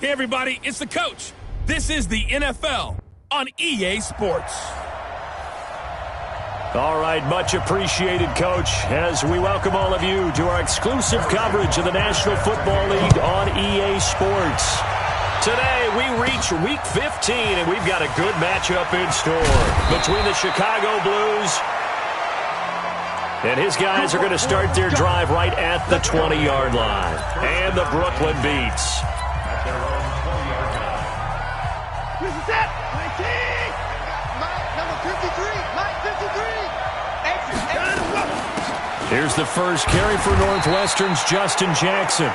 Hey, everybody, it's the coach. This is the NFL on EA Sports. All right, much appreciated, Coach, as we welcome all of you to our exclusive coverage of the National Football League on EA Sports. Today, we reach Week 15, and we've got a good matchup in store between the Chicago Blues and his guys are going to start their drive right at the 20-yard line. And the Brooklyn Beats. This is it. 19. Number 53. Mike 53. Exit. Here's the first carry for Northwestern's Justin Jackson.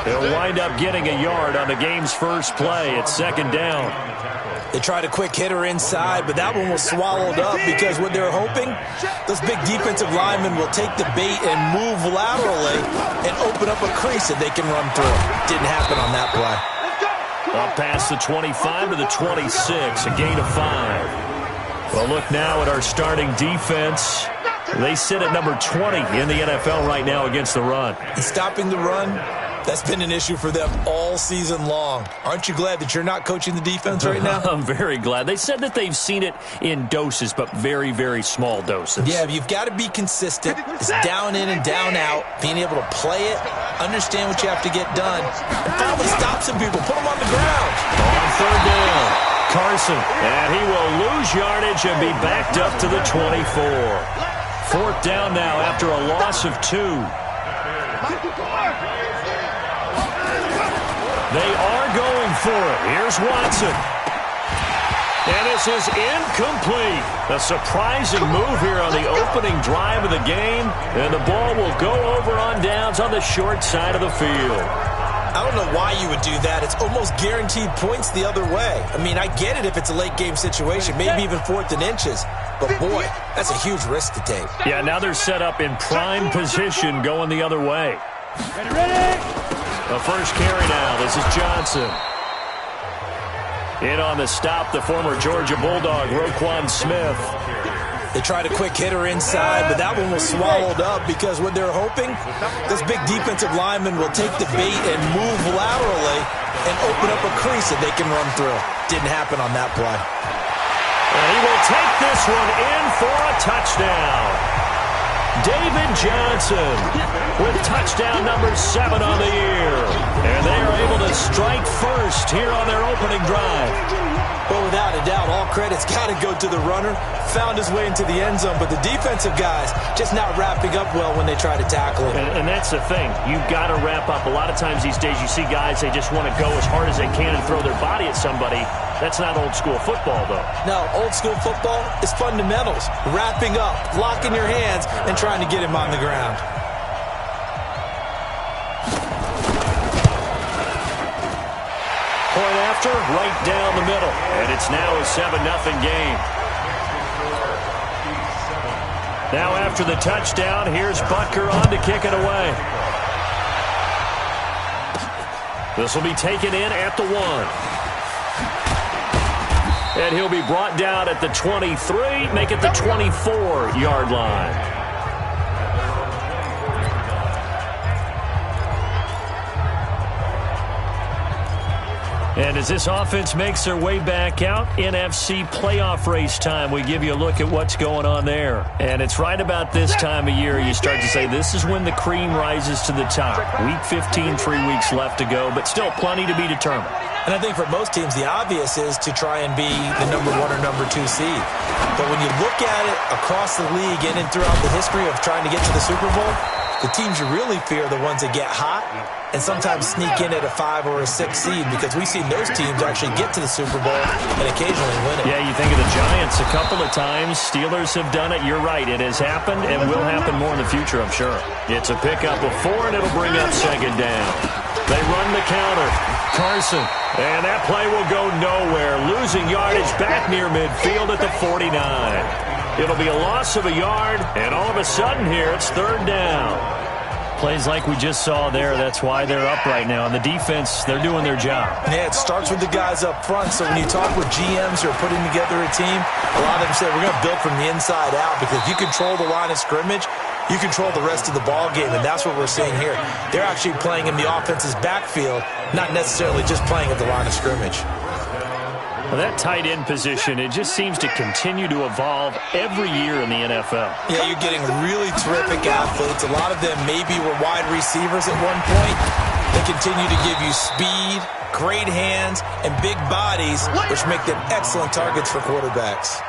He'll wind up getting a yard on the game's first play. It's second down. They tried a quick hitter inside, but that one was swallowed up because what they're hoping, those big defensive linemen will take the bait and move laterally and open up a crease that they can run through. Didn't happen on that play. Up past the 25 to the 26, a gain of 5. Well, look now at our starting defense. They sit at number 20 in the NFL right now against the run. And stopping the run, that's been an issue for them all season long. Aren't you glad that you're not coaching the defense right now? I'm very glad. They said that they've seen it in doses, but very, very small doses. Yeah, you've got to be consistent. It's down in and down out, being able to play it, understand what you have to get done, and finally stop some people, put them on the ground. On third down, Carson, and he will lose yardage and be backed up to the 24. Fourth down now after a loss of 2. They are going for it. Here's Watson. And this is incomplete. A surprising move here on the opening drive of the game. And the ball will go over on downs on the short side of the field. I don't know why you would do that. It's almost guaranteed points the other way. I mean, I get it if it's a late game situation, maybe even 4th and inches. But, boy, that's a huge risk to take. Yeah, now they're set up in prime position going the other way. Ready. The first carry now. This is Johnson. In on the stop, the former Georgia Bulldog, Roquan Smith. They tried a quick hitter inside, but that one was swallowed up because what they're hoping, those big defensive linemen will take the bait and move laterally and open up a crease that they can run through. Didn't happen on that play. And he will take this one in for a touchdown. David Johnson with touchdown number 7 on the year. And they are able to strike first here on their opening drive. Well, without a doubt, all credit's got to go to the runner. Found his way into the end zone, but the defensive guys just not wrapping up well when they try to tackle him. And that's the thing. You've got to wrap up. A lot of times these days you see guys, they just want to go as hard as they can and throw their body at somebody. That's not old school football, though. No, old school football is fundamentals. Wrapping up, locking your hands, and trying to get him on the ground. Point after, right down the middle. And it's now a 7-0 game. Now after the touchdown, here's Butker on to kick it away. This will be taken in at the 1. And he'll be brought down at the 23, make it the 24-yard line. And as this offense makes their way back out, NFC playoff race time, we give you a look at what's going on there. And it's right about this time of year you start to say this is when the cream rises to the top. Week 15, 3 weeks left to go, but still plenty to be determined. And I think for most teams, the obvious is to try and be the number 1 or number 2 seed. But when you look at it across the league and throughout the history of trying to get to the Super Bowl, the teams you really fear are the ones that get hot and sometimes sneak in at a 5 or a 6 seed because we've seen those teams actually get to the Super Bowl and occasionally win it. Yeah, you think of the Giants a couple of times. Steelers have done it. You're right. It has happened and will happen more in the future, I'm sure. It's a pickup of 4, and it'll bring up second down. They run the counter. Carson. And that play will go nowhere. Losing yardage back near midfield at the 49. It'll be a loss of a yard, and all of a sudden here, it's third down. Plays like we just saw there, that's why they're up right now. And the defense, they're doing their job. Yeah, it starts with the guys up front. So when you talk with GMs who are putting together a team, a lot of them say we're going to build from the inside out because if you control the line of scrimmage, you control the rest of the ball game, and that's what we're seeing here. They're actually playing in the offense's backfield, not necessarily just playing at the line of scrimmage. Well, that tight end position, it just seems to continue to evolve every year in the NFL. Yeah, you're getting really terrific athletes. A lot of them maybe were wide receivers at one point. They continue to give you speed, great hands, and big bodies, which make them excellent targets for quarterbacks.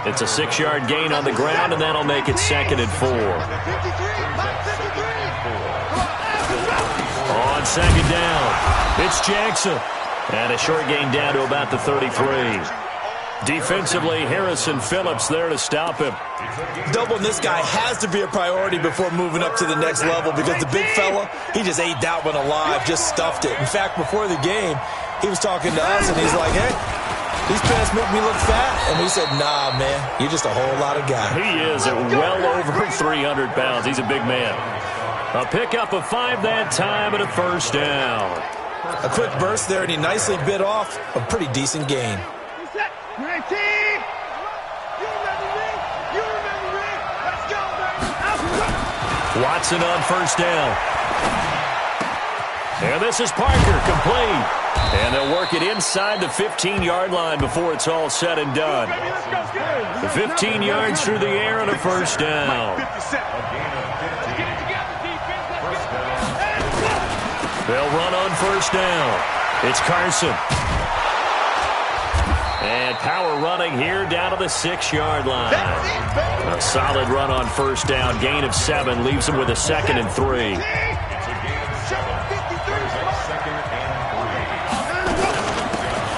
It's a 6-yard gain on the ground, and that'll make it 2nd and 4. On 2nd down, it's Jackson. And a short gain down to about the 33. Defensively, Harrison Phillips there to stop him. Doubling this guy has to be a priority before moving up to the next level because the big fella, he just ate that one alive, just stuffed it. In fact, before the game, he was talking to us, and he's like, hey, these pants make me look fat. And we said, nah, man, you're just a whole lot of guy. He is at well over 300 pounds. He's a big man. A pickup of 5 that time and a 1st down. A quick burst there, and he nicely bit off a pretty decent gain. Watson on 1st down. And this is Parker, complete. And they'll work it inside the 15-yard line before it's all said and done. The 15 yards through the air and a 1st down. They'll run on 1st down. It's Carson. And power running here down to the 6-yard line. A solid run on 1st down. Gain of 7 leaves them with a 2nd and 3.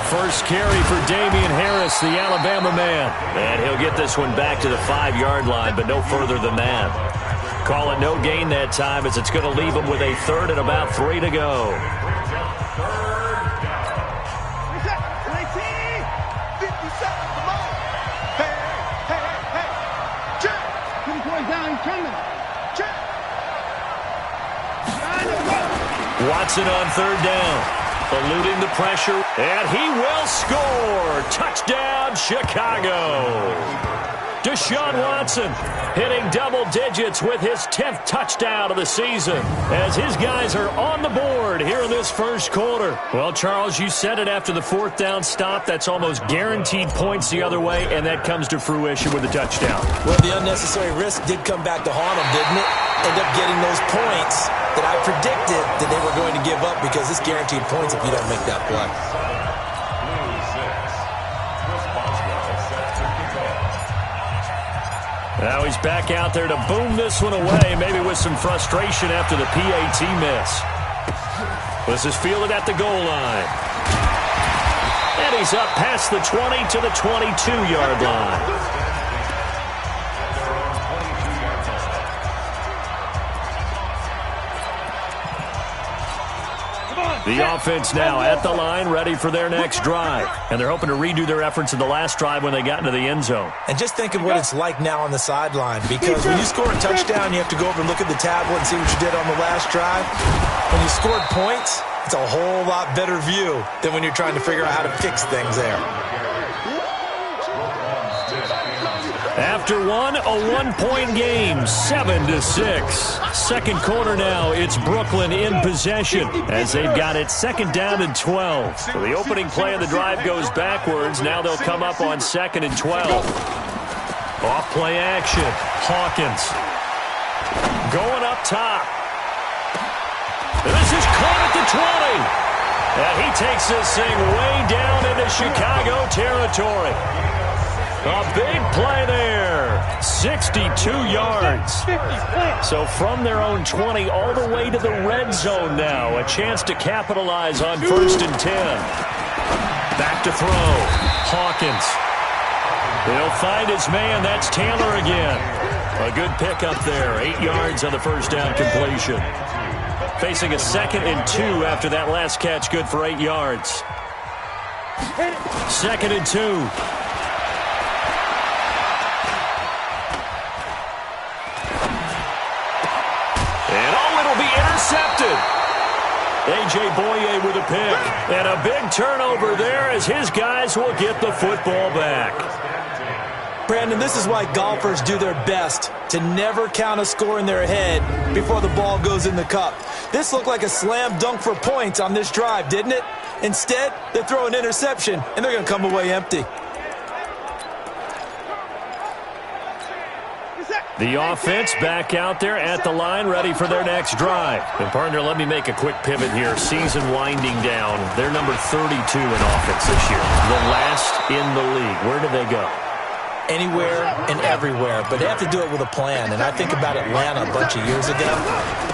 First carry for Damian Harris, the Alabama man. And he'll get this one back to the 5-yard line, but no further than that. Call it no gain that time as it's going to leave them with a 3rd and about 3 to go. Watson on 3rd down. Eluding the pressure, and he will score. Touchdown, Chicago. Deshaun Watson hitting double digits with his 10th touchdown of the season as his guys are on the board here in this 1st quarter. Well, Charles, you said it after the 4th down stop. That's almost guaranteed points the other way, and that comes to fruition with a touchdown. Well, the unnecessary risk did come back to haunt him, didn't it? End up getting those points that I predicted that they were going to give up because it's guaranteed points if you don't make that play. Now he's back out there to boom this one away, maybe with some frustration after the PAT miss. This is fielded at the goal line. And he's up past the 20 to the 22-yard line. The offense now at the line, ready for their next drive. And they're hoping to redo their efforts in the last drive when they got into the end zone. And just think of what it's like now on the sideline, because when you score a touchdown, you have to go over and look at the tablet and see what you did on the last drive. When you scored points, it's a whole lot better view than when you're trying to figure out how to fix things there. After one, a 1-point game, 7-6. 2nd quarter now, it's Brooklyn in possession as they've got it 2nd down and 12. So the opening play of the drive goes backwards. Now they'll come up on 2nd and 12. Off play action. Hawkins going up top. And this is caught at the 20. And he takes this thing way down into Chicago territory. A big play there, 62 yards. So from their own 20 all the way to the red zone now. A chance to capitalize on 1st and 10. Back to throw, Hawkins. He'll find his man, that's Taylor again. A good pickup there, 8 yards on the 1st down completion. Facing a 2nd and 2 after that last catch, good for 8 yards. 2nd and 2. Intercepted. A.J. Boye with a pick. And a big turnover there as his guys will get the football back. Brandon, this is why golfers do their best to never count a score in their head before the ball goes in the cup. This looked like a slam dunk for points on this drive, didn't it? Instead, they throw an interception, and they're going to come away empty. The offense back out there at the line, ready for their next drive. And, partner, let me make a quick pivot here. Season winding down. They're number 32 in offense this year. The last in the league. Where do they go? Anywhere and everywhere, but they have to do it with a plan. And I think about Atlanta a bunch of years ago.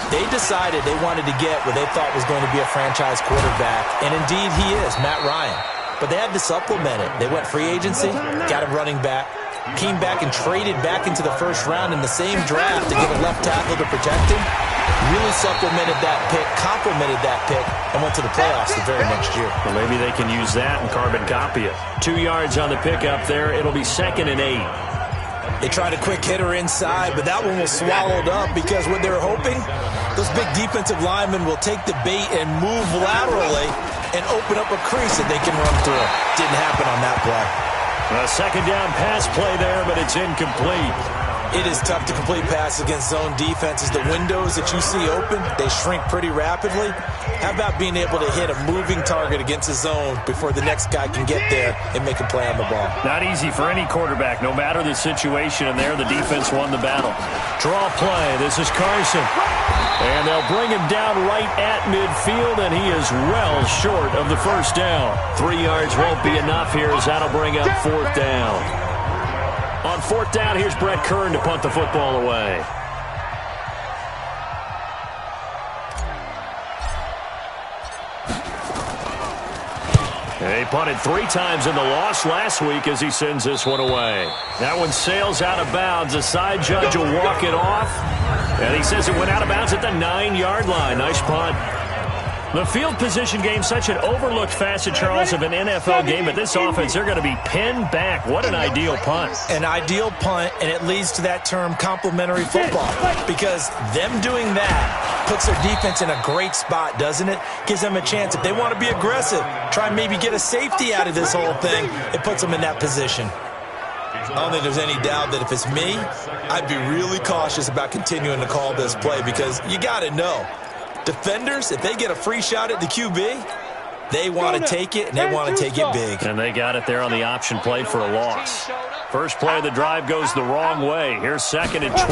They decided they wanted to get what they thought was going to be a franchise quarterback, and indeed he is, Matt Ryan. But they had to supplement it. They went free agency, got a running back, came back and traded back into the first round in the same draft to get a left tackle to protect him. Really supplemented that pick, complemented that pick, and went to the playoffs the very next year. Well, maybe they can use that and carbon copy it. 2 yards on the pickup there. It'll be 2nd and 8. They tried a quick hitter inside, but that one was swallowed up because what they were hoping, those big defensive linemen will take the bait and move laterally and open up a crease that they can run through. Didn't happen on that play. A 2nd down pass play there, but it's incomplete. It is tough to complete passes against zone defenses. The windows that you see open, they shrink pretty rapidly. How about being able to hit a moving target against a zone before the next guy can get there and make a play on the ball? Not easy for any quarterback, no matter the situation. And there, the defense won the battle. Draw play. This is Carson. And they'll bring him down right at midfield, and he is well short of the first down. 3 yards won't be enough here as that'll bring up 4th down. On 4th down, here's Brett Kern to punt the football away. He punted 3 times in the loss last week as he sends this one away. That one sails out of bounds. The side judge will walk it off. And he says it went out of bounds at the 9-yard line. Nice punt. The field position game, such an overlooked facet, Charles, of an NFL game. But this offense, they're going to be pinned back. What an ideal punt. An ideal punt, and it leads to that term complementary football. Because them doing that puts their defense in a great spot, doesn't it? Gives them a chance. If they want to be aggressive, try and maybe get a safety out of this whole thing, it puts them in that position. I don't think there's any doubt that if it's me, I'd be really cautious about continuing to call this play because you got to know. Defenders, if they get a free shot at the QB, they want to take it, and they want to take it big. And they got it there on the option play for a loss. First play of the drive goes the wrong way. Here's 2nd and 12.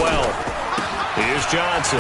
Here's Johnson.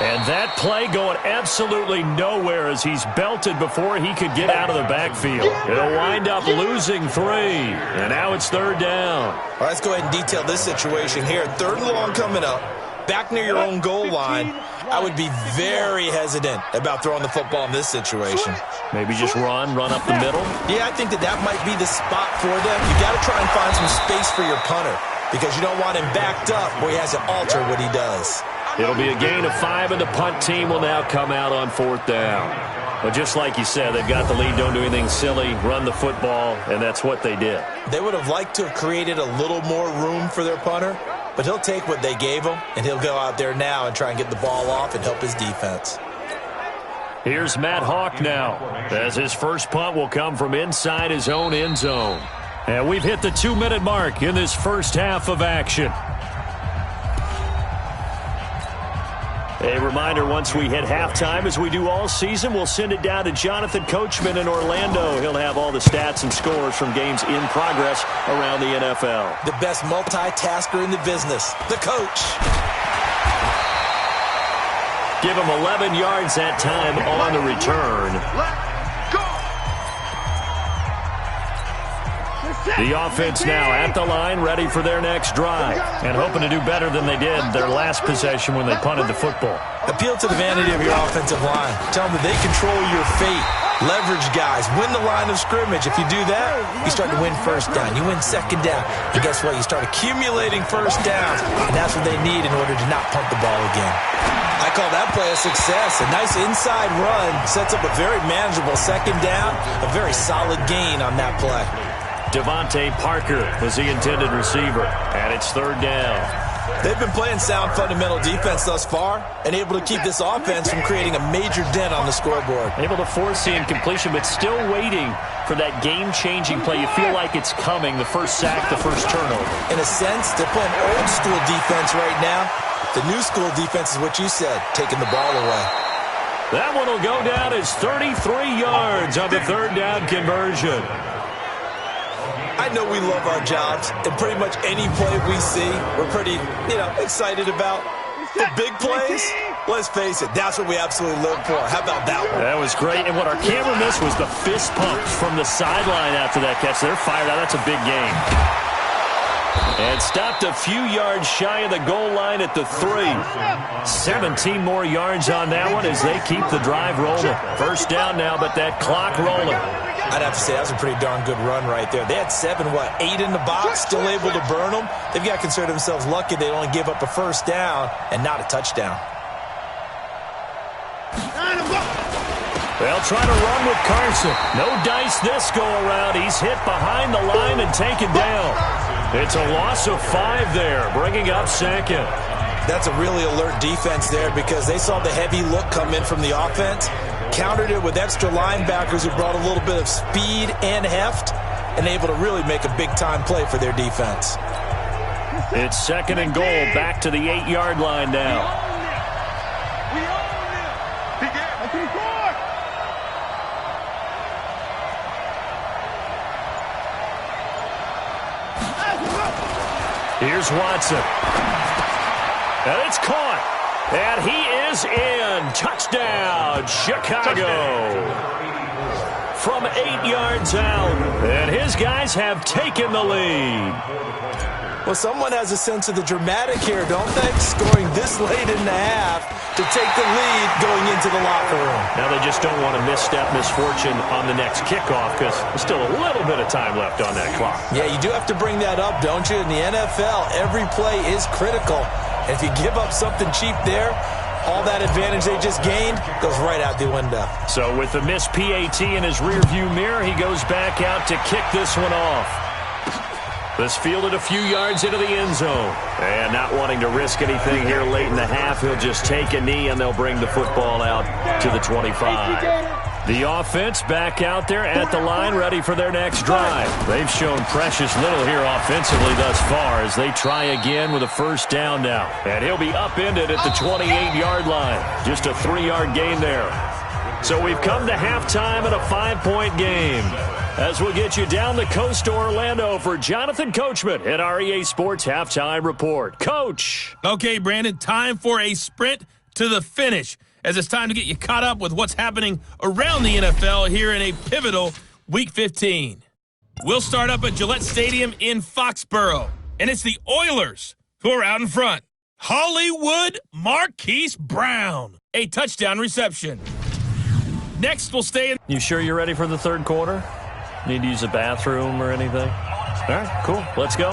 And that play going absolutely nowhere as he's belted before he could get out of the backfield. It'll wind up losing 3. And now it's 3rd down. All right, let's go ahead and detail this situation here. 3rd and long coming up. Back near your own goal line. I would be very hesitant about throwing the football in this situation. Maybe just run up the middle? Yeah, I think that might be the spot for them. You got to try and find some space for your punter because you don't want him backed up where he has to alter what he does. It'll be a gain of 5, and the punt team will now come out on 4th down. But just like you said, they've got the lead, don't do anything silly, run the football, and that's what they did. They would have liked to have created a little more room for their punter, but he'll take what they gave him, and he'll go out there now and try and get the ball off and help his defense. Here's Matt Hawk now, as his first punt will come from inside his own end zone. And we've hit the 2-minute mark in this first half of action. A reminder, once we hit halftime, as we do all season, we'll send it down to Jonathan Coachman in Orlando. He'll have all the stats and scores from games in progress around the NFL. The best multitasker in the business, the coach. Give him 11 yards that time on the return. The offense now at the line, ready for their next drive, and hoping to do better than they did their last possession when they punted the football. Appeal to the vanity of your offensive line. Tell them that they control your fate. Leverage guys. Win the line of scrimmage. If you do that, you start to win first down. You win second down. And guess what? You start accumulating first downs, and that's what they need in order to not punt the ball again. I call that play a success. A nice inside run sets up a very manageable second down, a very solid gain on that play. Devontae Parker was the intended receiver, and it's 3rd down. They've been playing sound fundamental defense thus far and able to keep this offense from creating a major dent on the scoreboard. Able to force the incompletion, but still waiting for that game-changing play. You feel like it's coming, the first sack, the first turnover. In a sense, they're playing old-school defense right now. The new school defense is what you said, taking the ball away. That one will go down as 33 yards on the third down conversion. I know we love our jobs, and pretty much any play we see, we're pretty, excited about. The big plays, let's face it, that's what we absolutely live for. How about that one? That was great, and what our camera missed was the fist pump from the sideline after that catch. They're fired out. That's a big game. And stopped a few yards shy of the goal line at the 3. 17 more yards on that one as they keep the drive rolling. First down now, but that clock rolling. I'd have to say that was a pretty darn good run right there. They had 8 in the box, still able to burn them. They've got to consider themselves lucky they only give up a first down and not a touchdown. They'll try to run with Carson. No dice this go-around. He's hit behind the line and taken down. It's a loss of 5 there, bringing up second. That's a really alert defense there because they saw the heavy look come in from the offense, countered it with extra linebackers who brought a little bit of speed and heft, and able to really make a big-time play for their defense. It's second and goal, back to the 8-yard line now. We own them. That's the score. Here's Watson. And it's caught. And he is in. Touchdown, Chicago. From 8 yards out. And his guys have taken the lead. Well, someone has a sense of the dramatic here, don't they? Scoring this late in the half to take the lead going into the locker room. Now they just don't want to misstep misfortune on the next kickoff because there's still a little bit of time left on that clock. Yeah, you do have to bring that up, don't you? In the NFL, every play is critical. And if you give up something cheap there, all that advantage they just gained goes right out the window. So with the missed PAT in his rearview mirror, he goes back out to kick this one off. This fielded a few yards into the end zone. And not wanting to risk anything here late in the half, he'll just take a knee and they'll bring the football out to the 25. The offense back out there at the line, ready for their next drive. They've shown precious little here offensively thus far as they try again with a first down now. And he'll be upended at the 28-yard line. Just a 3-yard gain there. So we've come to halftime in a 5-point game. As we'll get you down the coast to Orlando for Jonathan Coachman at our EA Sports Halftime Report. Coach. Okay, Brandon, time for a sprint to the finish, as it's time to get you caught up with what's happening around the NFL here in a pivotal Week 15. We'll start up at Gillette Stadium in Foxborough, and it's the Oilers who are out in front. Hollywood Marquise Brown, a touchdown reception. Next, we'll stay in. You sure you're ready for the third quarter? Need to use a bathroom or anything? All right, cool. Let's go.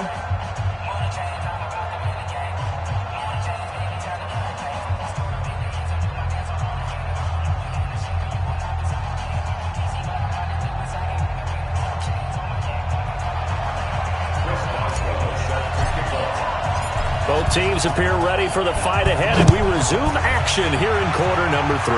Both teams appear ready for the fight ahead, and we resume action here in quarter number 3.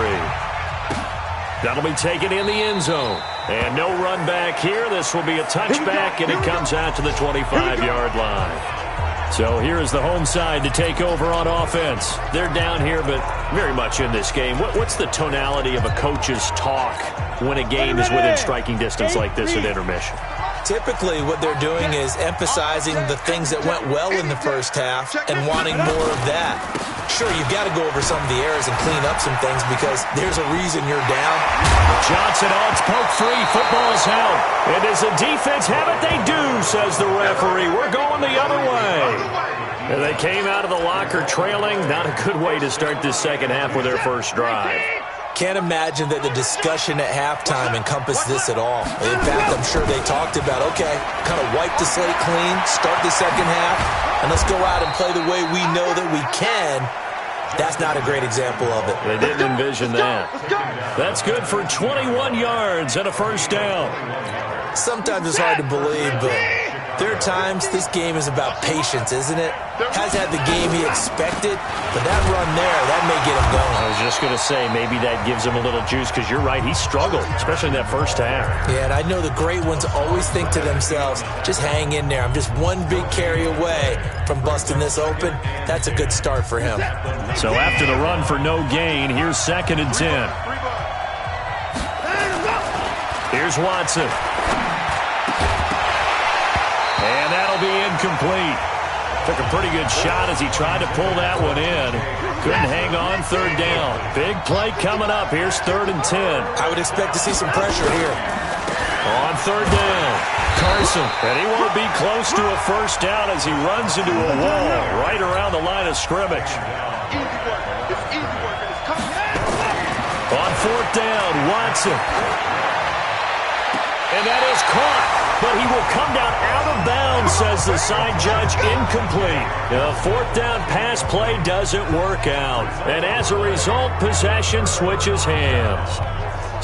That'll be taken in the end zone. And no run back here. This will be a touchback, and it comes out to the 25-yard line. So here is the home side to take over on offense. They're down here, but very much in this game. What's the tonality of a coach's talk when a game is within striking distance like this at intermission? Typically, what they're doing is emphasizing the things that went well in the first half and wanting more of that. Sure, you've got to go over some of the errors and clean up some things because there's a reason you're down. Johnson odds poke free. Football's out. And does the defense have it? They do, says the referee. We're going the other way. And they came out of the locker trailing. Not a good way to start this second half with their first drive. Can't imagine that the discussion at halftime encompassed this at all. In fact, I'm sure they talked about, okay, kind of wipe the slate clean, start the second half, and let's go out and play the way we know that we can. That's not a great example of it. They didn't envision that. That's good for 21 yards and a first down. Sometimes it's hard to believe, but There are times this game is about patience, isn't it? Has had the game he expected, but that run there, that may get him going. I was just going to say, maybe that gives him a little juice, because you're right, he struggled, especially in that first half. Yeah, and I know the great ones always think to themselves, just hang in there. I'm just one big carry away from busting this open. That's a good start for him. So after the run for no gain, here's 2nd and 10. Here's Watson. And that'll be incomplete. Took a pretty good shot as he tried to pull that one in. Couldn't hang on 3rd down. Big play coming up. Here's 3rd and 10. I would expect to see some pressure here. On 3rd down, Carson. And he won't be close to a first down as he runs into a wall right around the line of scrimmage. On 4th down, Watson. And that is caught. But he will come down out of bounds, says the side judge. Incomplete. The 4th down pass play doesn't work out. And as a result, possession switches hands.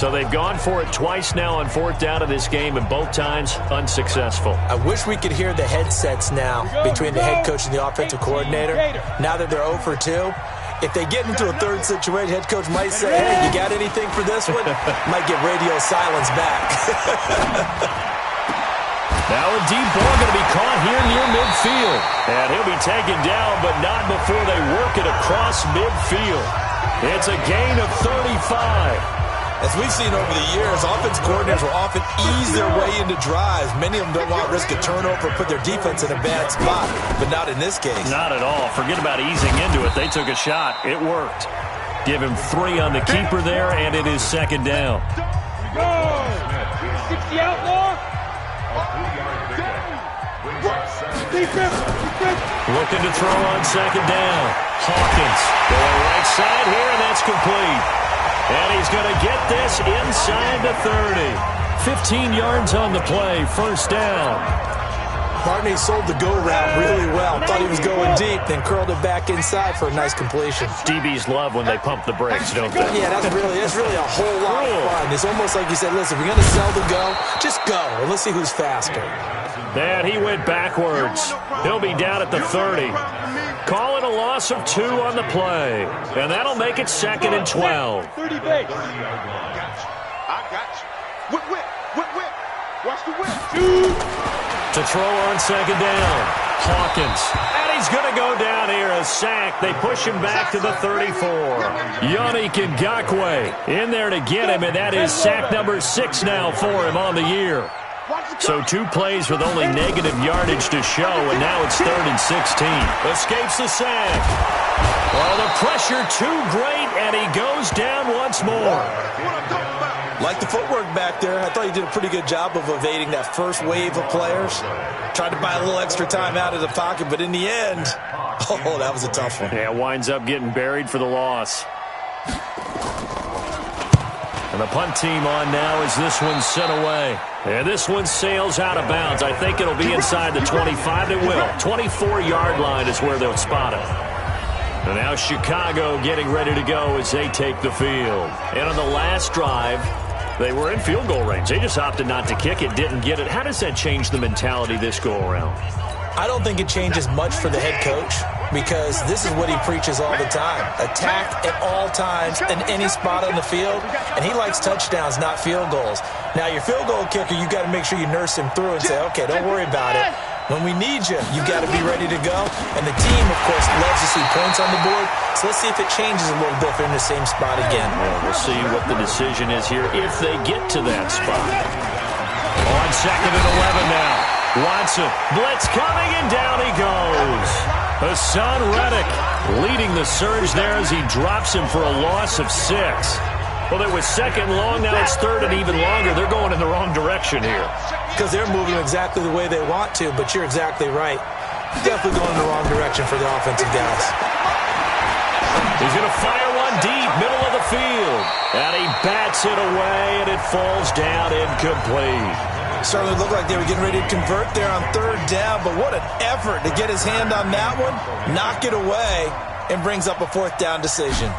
So they've gone for it twice now on 4th down in this game, and both times unsuccessful. I wish we could hear the headsets now between the head coach and the offensive coordinator. Now that they're 0 for 2. If they get into a third situation, head coach might say, hey, you got anything for this one? Might get radio silence back. Now a deep ball going to be caught here near midfield. And he'll be taken down, but not before they work it across midfield. It's a gain of 35. As we've seen over the years, offense coordinators will often ease their way into drives. Many of them don't want to risk a turnover or put their defense in a bad spot, but not in this case. Not at all. Forget about easing into it. They took a shot. It worked. Give him 3 on the keeper there, and it is 2nd down. 60 outlaw. Looking to throw on 2nd down. Hawkins going right side here, and that's complete. And he's going to get this inside the 30. 15 yards on the play, first down. Barney sold the go-route really well. Thought he was going deep, then curled it back inside for a nice completion. DBs love when they pump the brakes, don't they? Yeah, that's really a whole lot of fun. It's almost like you said, listen, if you're going to sell the go, just go, and let's see who's faster. And he went backwards. He'll be down at the 30. Call it a loss of 2 on the play. And that'll make it 2nd and 12. 30 base. I got you. Whip. Watch the whip. To throw on 2nd down. Hawkins. And he's going to go down here. A sack. They push him back to the 34. Yannick Ngakoue in there to get him. And that is sack number 6 now for him on the year. So 2 plays with only negative yardage to show, and now it's 3rd and 16. Escapes the sack. Well, the pressure too great, and he goes down once more. Like the footwork back there, I thought he did a pretty good job of evading that first wave of players. Tried to buy a little extra time out of the pocket, but in the end, oh, that was a tough one. Yeah, winds up getting buried for the loss. And the punt team on now as this one's sent away. And this one sails out of bounds. I think it'll be inside the 25. It will. 24-yard line is where they'll spot it. And now Chicago getting ready to go as they take the field. And on the last drive, they were in field goal range. They just opted not to kick it, didn't get it. How does that change the mentality this go-around? I don't think it changes much for the head coach because this is what he preaches all the time. Attack at all times in any spot on the field, and he likes touchdowns, not field goals. Now, your field goal kicker, you got to make sure you nurse him through and say, okay, don't worry about it. When we need you, you got to be ready to go. And the team, of course, loves to see points on the board. So let's see if it changes a little bit if they're in the same spot again. Well, we'll see what the decision is here if they get to that spot. On 2nd and 11 now. Watson, blitz coming, and down he goes. Hassan Reddick leading the surge there as he drops him for a loss of 6. Well, it was 2nd long, now it's 3rd and even longer. They're going in the wrong direction here. Because they're moving exactly the way they want to, but you're exactly right. Definitely going in the wrong direction for the offensive guys. He's going to fire one deep, middle of the field. And he bats it away, and it falls down incomplete. Certainly looked like they were getting ready to convert there on 3rd down, but what an effort to get his hand on that one, knock it away, and brings up a 4th down decision.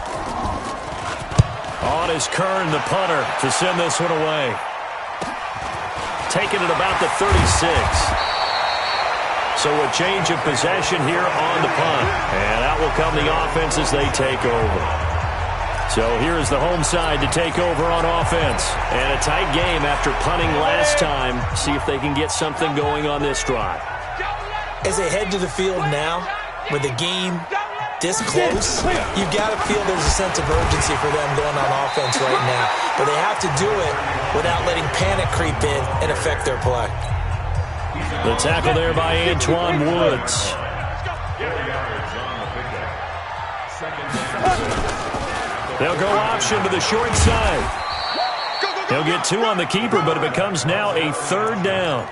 On is Kern, the punter, to send this one away. Taking it about the 36. So a change of possession here on the punt. And out will come the offense as they take over. So here is the home side to take over on offense. And a tight game after punting last time. See if they can get something going on this drive. As they head to the field now, with the game this close, you've got to feel there's a sense of urgency for them going on offense right now. But they have to do it without letting panic creep in and affect their play. The tackle there by Antoine Woods. They'll go option to the short side. He'll get 2 on the keeper, but it becomes now a 3rd down.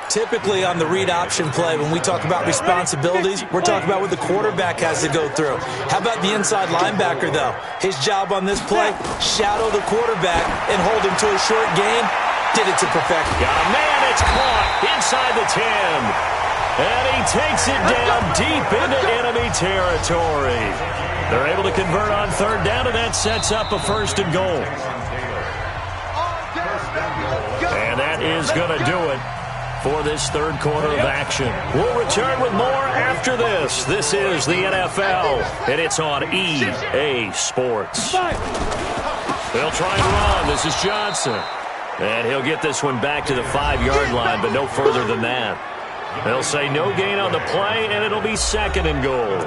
Typically on the read option play, when we talk about responsibilities, we're talking about what the quarterback has to go through. How about the inside linebacker, though? His job on this play, shadow the quarterback and hold him to a short gain. Did it to perfection. Man, it's caught inside the 10. And he takes it down deep into enemy territory. They're able to convert on 3rd down, and that sets up a 1st and goal. And that is going to do it for this 3rd quarter of action. We'll return with more after this. This is the NFL, and it's on EA Sports. They'll try and run. This is Johnson. And he'll get this one back to the 5-yard line, but no further than that. They'll say no gain on the play, and it'll be 2nd and goal.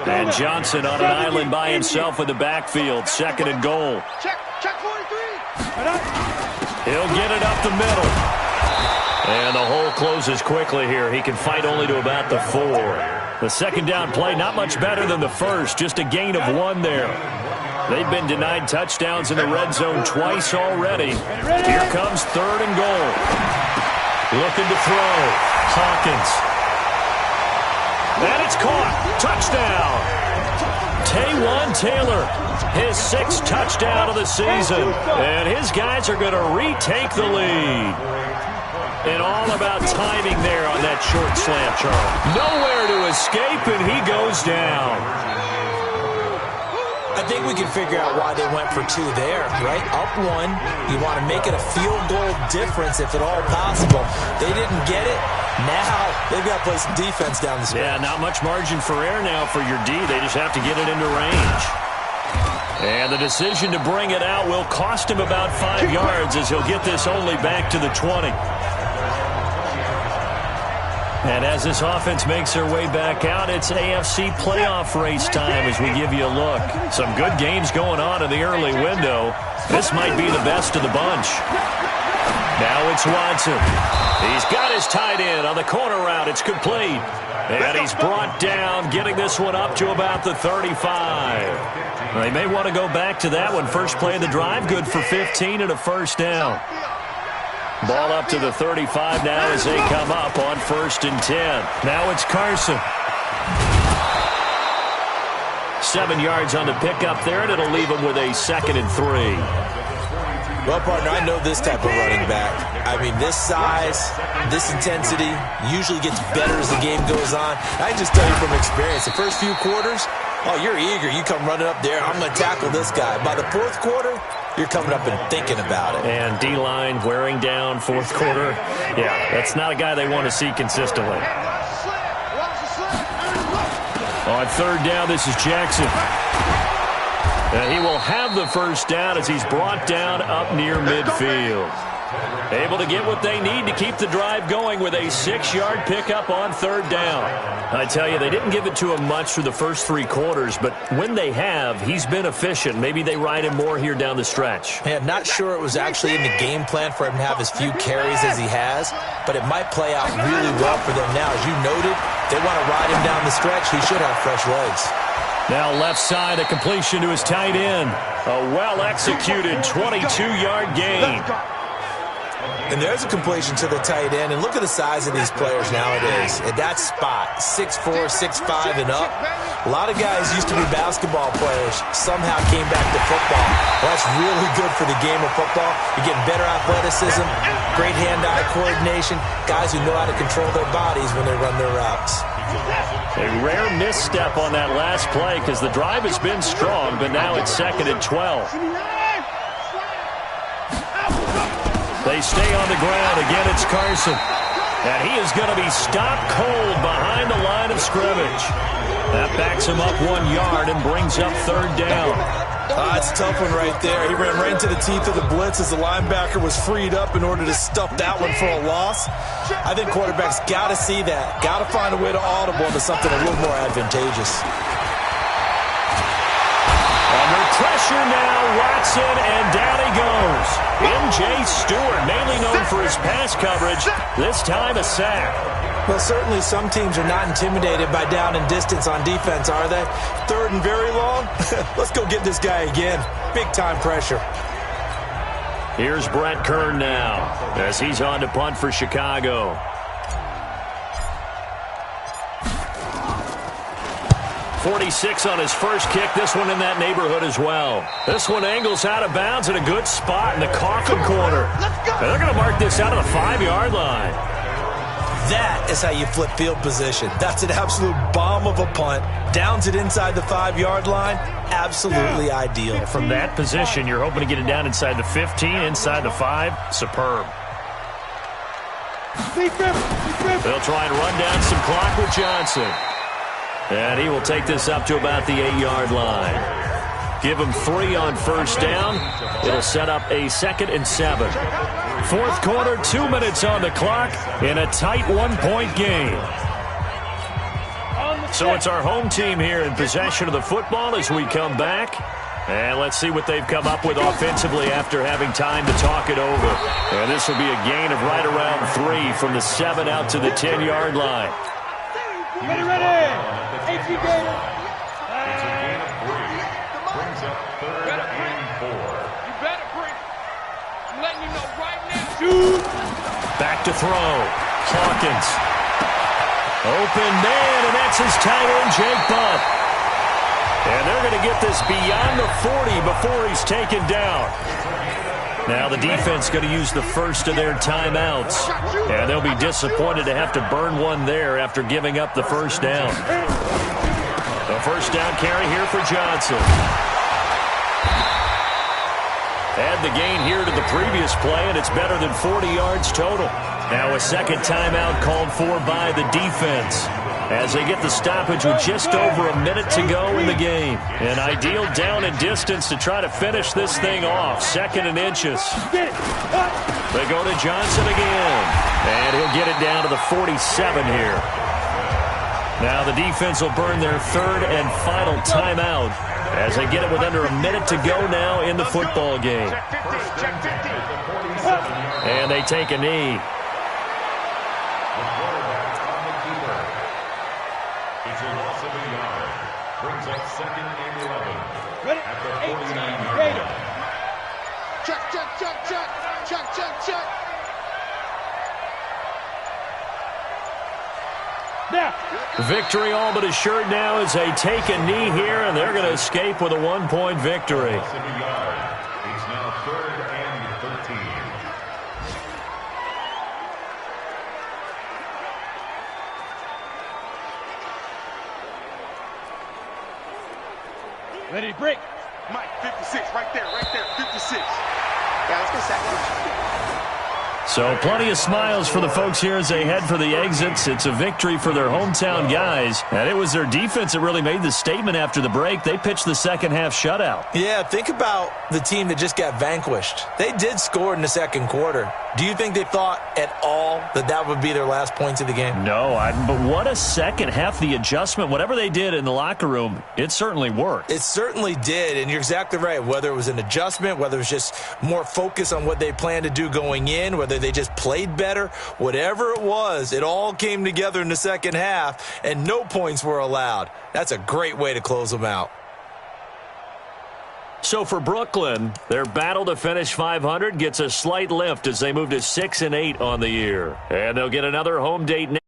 And Johnson on an island by himself in the backfield. 2nd and goal. Check 43. He'll get it up the middle. And the hole closes quickly here. He can fight only to about the 4. The 2nd down play, not much better than the first. Just a gain of 1 there. They've been denied touchdowns in the red zone twice already. Here comes 3rd and goal. Looking to throw. Hawkins. And it's caught. Touchdown. Taywan Taylor, his 6th touchdown of the season. And his guys are going to retake the lead. And all about timing there on that short slant, Charles. Nowhere to escape, and he goes down. I think we can figure out why they went for 2 there, right? Up 1, you want to make it a field goal difference if at all possible. They didn't get it. Now they've got to play some defense down the stretch. Yeah, not much margin for error now for your D. They just have to get it into range. And the decision to bring it out will cost him about 5 yards as he'll get this only back to the 20. And as this offense makes their way back out, it's AFC playoff race time as we give you a look. Some good games going on in the early window. This might be the best of the bunch. Now it's Watson. He's got his tight end on the corner route. It's complete. And he's brought down, getting this one up to about the 35. They may want to go back to that one. First play of the drive, good for 15 and a 1st down. Ball up to the 35 now as they come up on 1st and 10. Now it's Carson. 7 yards on the pickup there, and it'll leave him with a 2nd and 3. Well, partner, I know this type of running back. I mean, this size, this intensity usually gets better as the game goes on. I just tell you from experience, the first few quarters, oh, you're eager. You come running up there, I'm going to tackle this guy. By the 4th quarter, you're coming up and thinking about it. And D-line wearing down 4th quarter. Yeah, that's not a guy they want to see consistently. On 3rd down, this is Jackson. He will have the 1st down as he's brought down up near midfield. Able to get what they need to keep the drive going with a 6-yard pickup on 3rd down. I tell you, they didn't give it to him much through the first 3 quarters, but when they have, he's been efficient. Maybe they ride him more here down the stretch. Yeah, not sure it was actually in the game plan for him to have as few carries as he has, but it might play out really well for them now. As you noted, they want to ride him down the stretch. He should have fresh legs. Now left side, a completion to his tight end. A well-executed 22-yard gain. And there's a completion to the tight end. And look at the size of these players nowadays. At that spot, 6'4", 6'5", and up. A lot of guys used to be basketball players, somehow came back to football. Well, that's really good for the game of football. You're getting better athleticism, great hand-eye coordination, guys who know how to control their bodies when they run their routes. A rare misstep on that last play because the drive has been strong, but now it's 2nd and 12. They stay on the ground. Again, it's Carson. And he is going to be stopped cold behind the line of scrimmage. That backs him up 1 yard and brings up third down. It's a tough one right there. He ran right into the teeth of the blitz as the linebacker was freed up in order to stuff that one for a loss. I think quarterbacks got to see that. Got to find a way to audible into something a little more advantageous. Under pressure now, Watson, and down he goes. M.J. Stewart, mainly known for his pass coverage, this time a sack. Well, certainly some teams are not intimidated by down and distance on defense, are they? Third and very long? Let's go get this guy again. Big-time pressure. Here's Brett Kern now as he's on to punt for Chicago. .46 on his first kick. This one in that neighborhood as well. This one angles out of bounds in a good spot in the coffin corner. And they're going to mark this out of the 5-yard line. That is how you flip field position. That's an absolute bomb of a punt. Downs it inside the 5-yard line. Absolutely ideal. From that position, you're hoping to get it down inside the 15, inside the 5. Superb. They'll try and run down some clock with Johnson. And he will take this up to about the 8-yard line. Give him 3 on first down. It'll set up a 2nd and 7. Fourth quarter, 2 minutes on the clock in a tight 1-point game. So it's our home team here in possession of the football as we come back. And let's see what they've come up with offensively after having time to talk it over. And this will be a gain of right around 3 from the 7 out to the 10-yard line. Ready. HG Gator. It's a gain of 3. Brings up 3rd and 4. You better bring. I'm letting you know right now. Shoot. Back to throw. Hawkins. Open man, and that's his tight end, Jake Butt. And they're going to get this beyond the 40 before he's taken down. Now the defense going to use the first of their timeouts. And they'll be disappointed to have to burn one there after giving up the first down. The first down carry here for Johnson. Add the gain here to the previous play, and it's better than 40 yards total. Now a second timeout called for by the defense as they get the stoppage with just over a minute to go in the game. An ideal down and distance to try to finish this thing off. 2nd and inches. They go to Johnson again. And he'll get it down to the 47 here. Now the defense will burn their 3rd and final timeout as they get it with under a minute to go now in the football game. And they take a knee. It's a loss of a yard. Brings up 2nd and 11. Ready. At the 49-yard line. Check. Now. Victory all but assured now as they take a knee here, and they're going to escape with a 1-point victory. Loss of a yard. It's now 3rd and 13. Ready to break. Mike, 56, right there, 56. Yeah, let's go sack. So plenty of smiles for the folks here as they head for the exits. It's a victory for their hometown guys. And it was their defense that really made the statement after the break. They pitched the second half shutout. Yeah, think about the team that just got vanquished. They did score in the second quarter. Do you think they thought at all that that would be their last points of the game? No, but what a second half. The adjustment, whatever they did in the locker room, it certainly worked. It certainly did, and you're exactly right. Whether it was an adjustment, whether it was just more focus on what they planned to do going in, whether they just played better, whatever it was, it all came together in the second half, and no points were allowed. That's a great way to close them out. So for Brooklyn, their battle to finish 500 gets a slight lift as they move to 6-8 on the year. And they'll get another home date next.